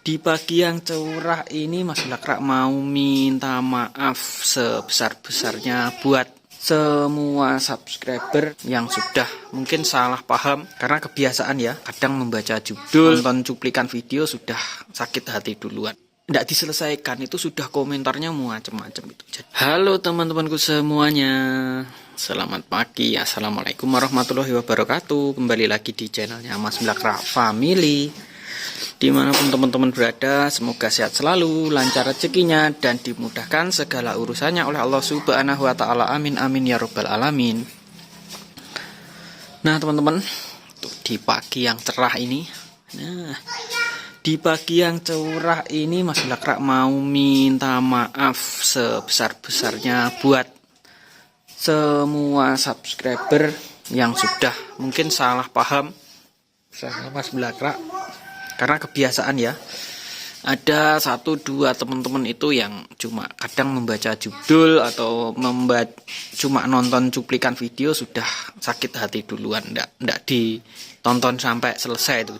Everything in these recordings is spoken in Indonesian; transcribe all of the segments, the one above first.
Di pagi yang cerah ini Mas Blakrak mau minta maaf sebesar-besarnya buat semua subscriber yang sudah mungkin salah paham karena kebiasaan ya, kadang membaca judul, nonton cuplikan video sudah sakit hati duluan. Tidak diselesaikan itu sudah komentarnya macam-macam itu. Halo teman-temanku semuanya, selamat pagi, assalamualaikum warahmatullahi wabarakatuh. Kembali lagi di channelnya Mas Blakrak Family. Dimanapun teman-teman berada, semoga sehat selalu, lancar rezekinya, dan dimudahkan segala urusannya oleh Allah Subhanahu wa Ta'ala. Amin amin ya robbal alamin. Nah teman-teman, di pagi yang cerah ini, Mas Blakrak mau minta maaf sebesar-besarnya buat semua subscriber yang sudah mungkin salah paham sama Mas Blakrak. Karena kebiasaan ya, ada 1-2 teman-teman itu yang cuma kadang membaca judul atau cuma nonton cuplikan video sudah sakit hati duluan, ndak ditonton sampai selesai itu.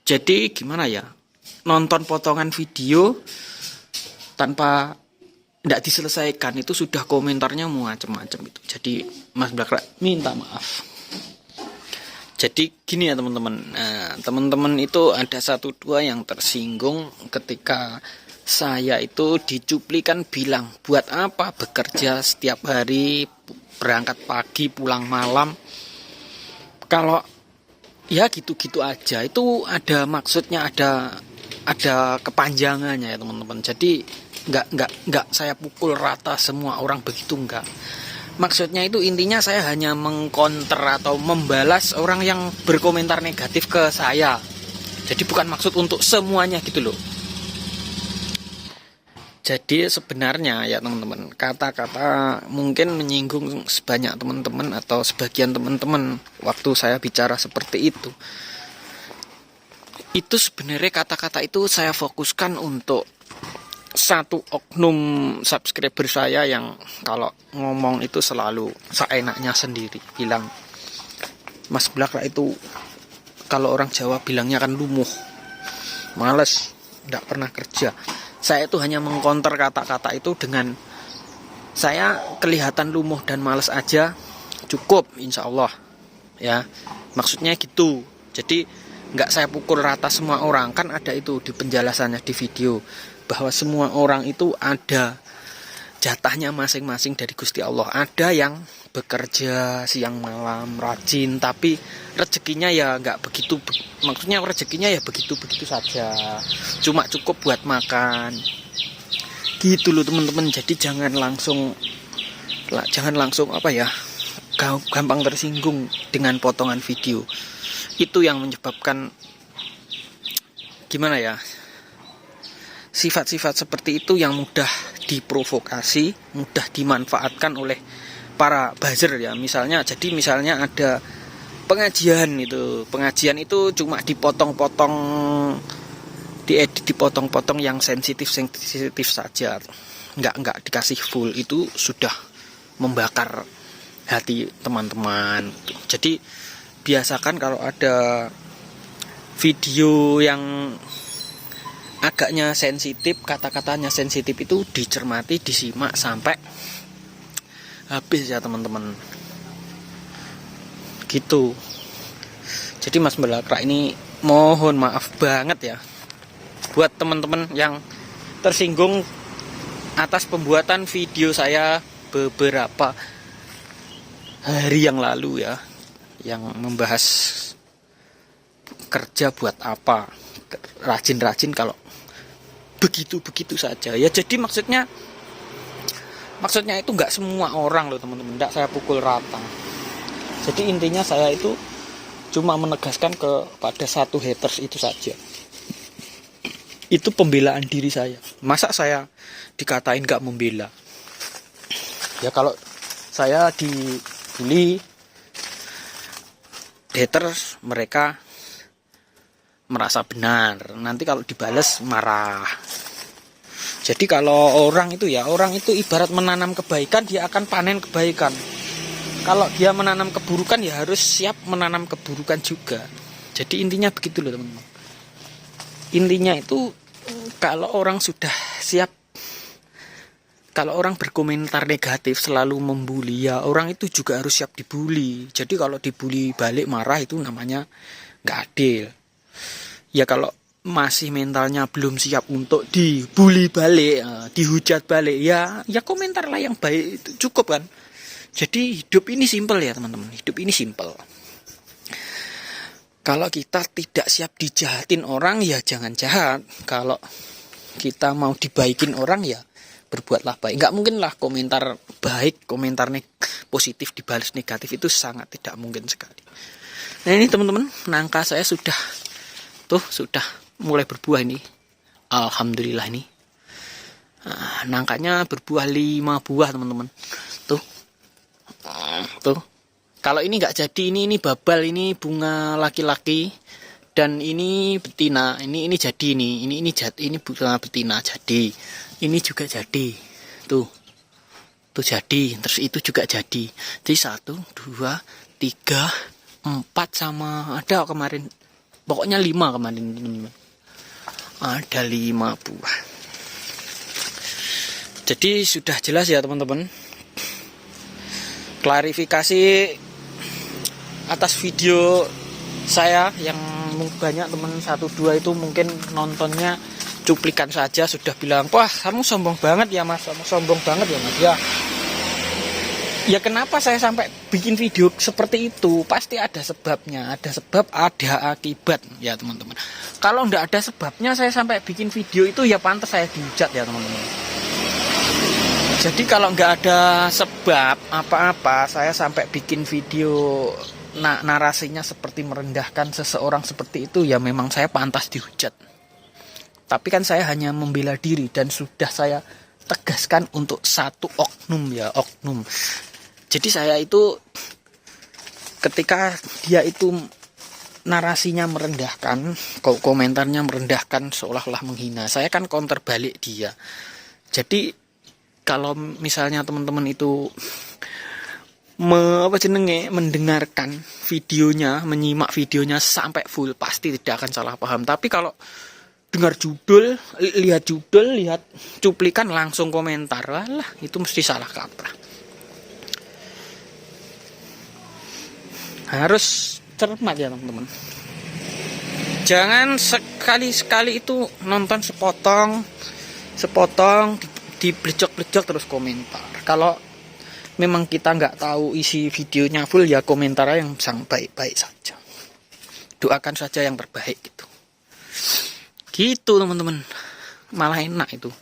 Jadi gimana ya, nonton potongan video tanpa ndak diselesaikan itu sudah komentarnya macam-macam itu. Jadi Mas Blakrak minta maaf. Jadi gini ya teman-teman, teman-teman itu ada 1-2 yang tersinggung ketika saya itu dicuplikan bilang, buat apa bekerja setiap hari, berangkat pagi pulang malam, kalau ya gitu-gitu aja. Itu ada maksudnya, ada kepanjangannya ya teman-teman. Jadi nggak saya pukul rata semua orang begitu, enggak. Maksudnya itu intinya saya hanya mengkonter atau membalas orang yang berkomentar negatif ke saya. Jadi bukan maksud untuk semuanya gitu loh. Jadi sebenarnya ya teman-teman, kata-kata mungkin menyinggung sebanyak teman-teman atau sebagian teman-teman waktu saya bicara seperti itu. Itu sebenarnya kata-kata itu saya fokuskan untuk satu oknum subscriber saya yang kalau ngomong itu selalu seenaknya sendiri, bilang Mas Blakrak itu kalau orang Jawa bilangnya kan lumuh, males, tidak pernah kerja. Saya itu hanya mengkonter kata-kata itu dengan saya kelihatan lumuh dan males aja cukup, insya Allah ya, maksudnya gitu. Jadi nggak saya pukul rata semua orang, kan ada itu di penjelasannya di video bahwa semua orang itu ada jatahnya masing-masing dari Gusti Allah. Ada yang bekerja siang malam rajin tapi rezekinya ya nggak begitu, maksudnya rezekinya ya begitu-begitu saja, cuma cukup buat makan gitu loh teman-teman. Jadi jangan langsung apa ya, gampang tersinggung dengan potongan video itu yang menyebabkan gimana ya, sifat-sifat seperti itu yang mudah diprovokasi, mudah dimanfaatkan oleh para buzzer ya. Misalnya ada pengajian itu cuma dipotong-potong, diedit dipotong-potong yang sensitif saja, nggak dikasih full, itu sudah membakar hati teman-teman. Jadi biasakan kalau ada video yang agaknya sensitif, kata-katanya sensitif, itu dicermati, disimak sampai habis ya teman-teman gitu. Jadi Mas Blakrak ini mohon maaf banget ya buat teman-teman yang tersinggung atas pembuatan video saya beberapa hari yang lalu ya, yang membahas kerja buat apa, rajin-rajin kalau begitu-begitu saja ya. Jadi maksudnya itu nggak semua orang loh teman-teman, nggak saya pukul rata. Jadi intinya saya itu cuma menegaskan kepada satu haters itu saja. Itu pembelaan diri saya. Masa saya dikatain nggak membela? Ya kalau saya dibully haters, mereka merasa benar, nanti kalau dibales marah. Jadi kalau orang itu ibarat menanam kebaikan, dia akan panen kebaikan. Kalau dia menanam keburukan ya harus siap menanam keburukan juga. Jadi intinya begitu loh teman-teman. Intinya itu kalau orang sudah siap, kalau orang berkomentar negatif selalu membuli, ya orang itu juga harus siap dibully. Jadi kalau dibully balik marah itu namanya nggak adil. Ya kalau masih mentalnya belum siap untuk dibully balik, dihujat balik, ya komentar lah yang baik itu cukup kan. Jadi hidup ini simpel ya teman-teman, hidup ini simpel. Kalau kita tidak siap dijahatin orang, ya jangan jahat. Kalau kita mau dibaikin orang, ya berbuatlah baik. Nggak mungkin lah komentar baik, komentar positif dibalas negatif, itu sangat tidak mungkin sekali. Nah ini teman-teman, nangka saya sudah mulai berbuah ini. Alhamdulillah ini. Nah, nangkanya berbuah 5 buah teman-teman. Tuh. Kalau ini nggak jadi, ini babal, ini bunga laki-laki, dan ini betina. Ini jadi ini bunga betina jadi. Ini juga jadi. Tuh jadi. Terus itu juga jadi. Jadi 1, 2, 3, 4 sama ada kemarin. Pokoknya 5 kemarin teman-teman. Ada 5 buah. Jadi sudah jelas ya teman-teman. Klarifikasi atas video saya yang banyak teman 1-2 itu mungkin nontonnya cuplikan saja, sudah bilang, wah kamu sombong banget ya mas, sombong banget ya mas. Ya kenapa saya sampai bikin video seperti itu? Pasti ada sebabnya, ada sebab, ada akibat ya teman-teman. Kalau nggak ada sebabnya saya sampai bikin video itu, ya pantas saya dihujat ya teman-teman. Jadi kalau nggak ada sebab apa-apa, saya sampai bikin video narasinya seperti merendahkan seseorang seperti itu, ya memang saya pantas dihujat. Tapi kan saya hanya membela diri, dan sudah saya tegaskan untuk satu oknum ya, oknum. Jadi saya itu ketika dia itu narasinya merendahkan, komentarnya merendahkan, seolah-olah menghina, saya kan counter balik dia. Jadi kalau misalnya teman-teman itu mendengarkan videonya, menyimak videonya sampai full, pasti tidak akan salah paham. Tapi kalau dengar judul, lihat cuplikan langsung komentar, lah itu mesti salah kaprah. Harus cermat ya teman-teman. Jangan sekali-sekali itu nonton sepotong diblecok-blecok terus komentar. Kalau memang kita nggak tahu isi videonya full, ya komentar yang sang baik-baik saja. Doakan saja yang terbaik gitu teman-teman, malah enak itu.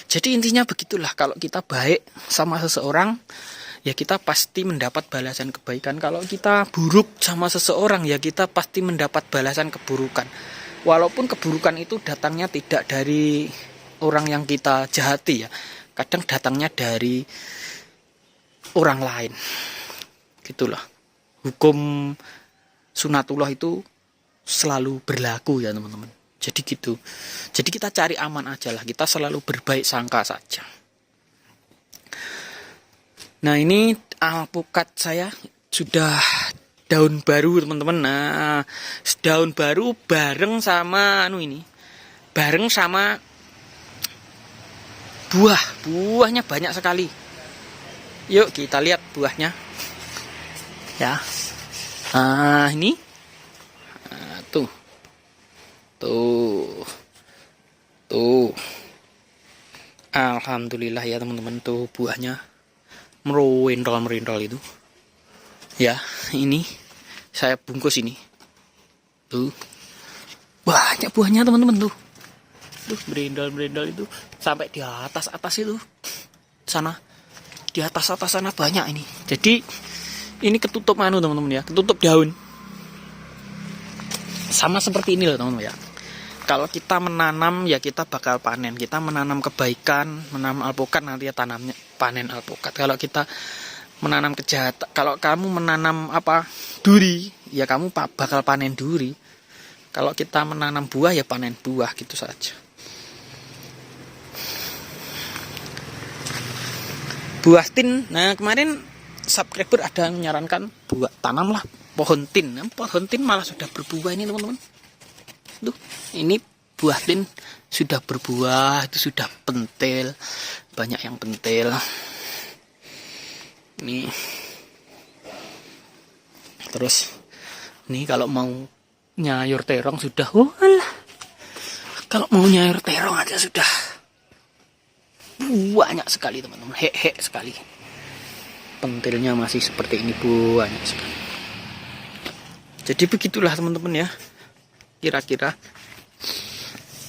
Jadi intinya begitulah, kalau kita baik sama seseorang, ya kita pasti mendapat balasan kebaikan. Kalau kita buruk sama seseorang, ya kita pasti mendapat balasan keburukan. Walaupun keburukan itu datangnya tidak dari orang yang kita jahati ya, kadang datangnya dari orang lain. Gitulah. Hukum sunatullah itu selalu berlaku ya teman-teman. Jadi gitu. Jadi kita cari aman aja lah, kita selalu berbaik sangka saja. Nah ini alpukat saya sudah daun baru teman-teman. Nah daun baru bareng sama buahnya banyak sekali. Yuk kita lihat buahnya ya. Ini tuh alhamdulillah ya teman-teman, tuh buahnya merindol itu ya. Ini saya bungkus ini, tuh banyak buahnya teman-teman, tuh berindol itu sampai di atas itu sana, di atas sana banyak ini. Jadi ini ketutup teman-teman ya, ketutup daun. Sama seperti ini loh teman-teman ya. Kalau kita menanam, ya kita bakal panen. Kita menanam kebaikan, menanam alpukat, nanti ya tanamnya panen alpukat. Kalau kita menanam kejahatan, kalau kamu menanam duri, ya kamu bakal panen duri. Kalau kita menanam buah, ya panen buah, gitu saja. Buah tin, nah kemarin subscriber ada menyarankan tanamlah pohon tin. Pohon tin malah sudah berbuah ini teman-teman. tuh ini buah tin sudah berbuah, itu sudah pentil, banyak yang pentil. Ini terus nih kalau mau nyayur terong sudah, walah, kalau mau nyayur terong aja sudah banyak sekali teman-teman, hek sekali. Pentilnya masih seperti ini, banyak sekali. Jadi begitulah teman-teman ya, kira-kira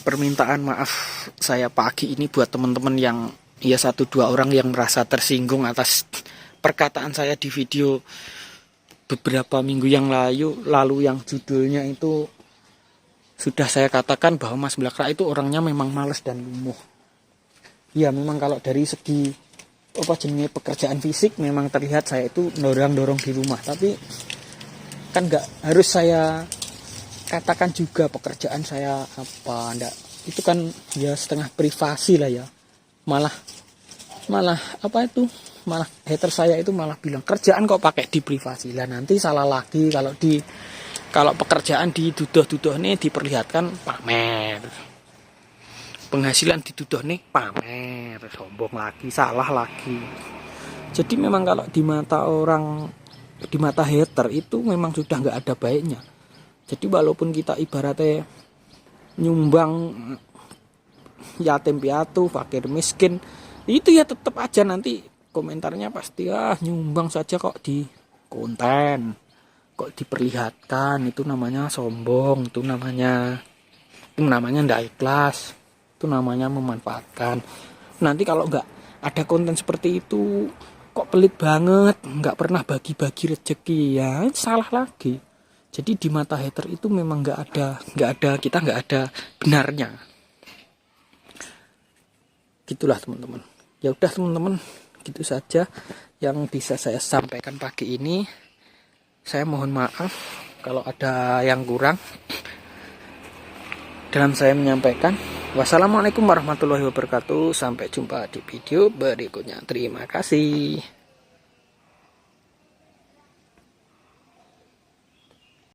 permintaan maaf saya pagi ini buat teman-teman yang ya 1-2 orang yang merasa tersinggung atas perkataan saya di video beberapa minggu yang lalu yang judulnya itu sudah saya katakan bahwa Mas Blakra itu orangnya memang males dan lumuh. Ya memang kalau dari segi jenis pekerjaan fisik memang terlihat saya itu dorong di rumah, tapi kan nggak harus saya katakan juga pekerjaan saya apa, enggak, itu kan ya setengah privasi lah ya. Malah hater saya itu malah bilang kerjaan kok pakai di privasi lah, nanti salah lagi kalau pekerjaan diduduh nih diperlihatkan pamer, penghasilan diduduh nih pamer, sombong lagi, salah lagi. Jadi memang kalau di mata hater itu memang sudah nggak ada baiknya. Jadi walaupun kita ibaratnya nyumbang yatim piatu, fakir miskin, itu ya tetap aja nanti komentarnya pasti nyumbang saja kok di konten, kok diperlihatkan, itu namanya sombong, itu namanya ndak ikhlas, itu namanya memanfaatkan. Nanti kalau nggak ada konten seperti itu, kok pelit banget, nggak pernah bagi-bagi rezeki, ya salah lagi. Jadi di mata hater itu memang kita nggak ada benarnya. Gitulah teman-teman. Ya udah teman-teman, gitu saja yang bisa saya sampaikan pagi ini. Saya mohon maaf kalau ada yang kurang dalam saya menyampaikan. Wassalamualaikum warahmatullahi wabarakatuh. Sampai jumpa di video berikutnya. Terima kasih.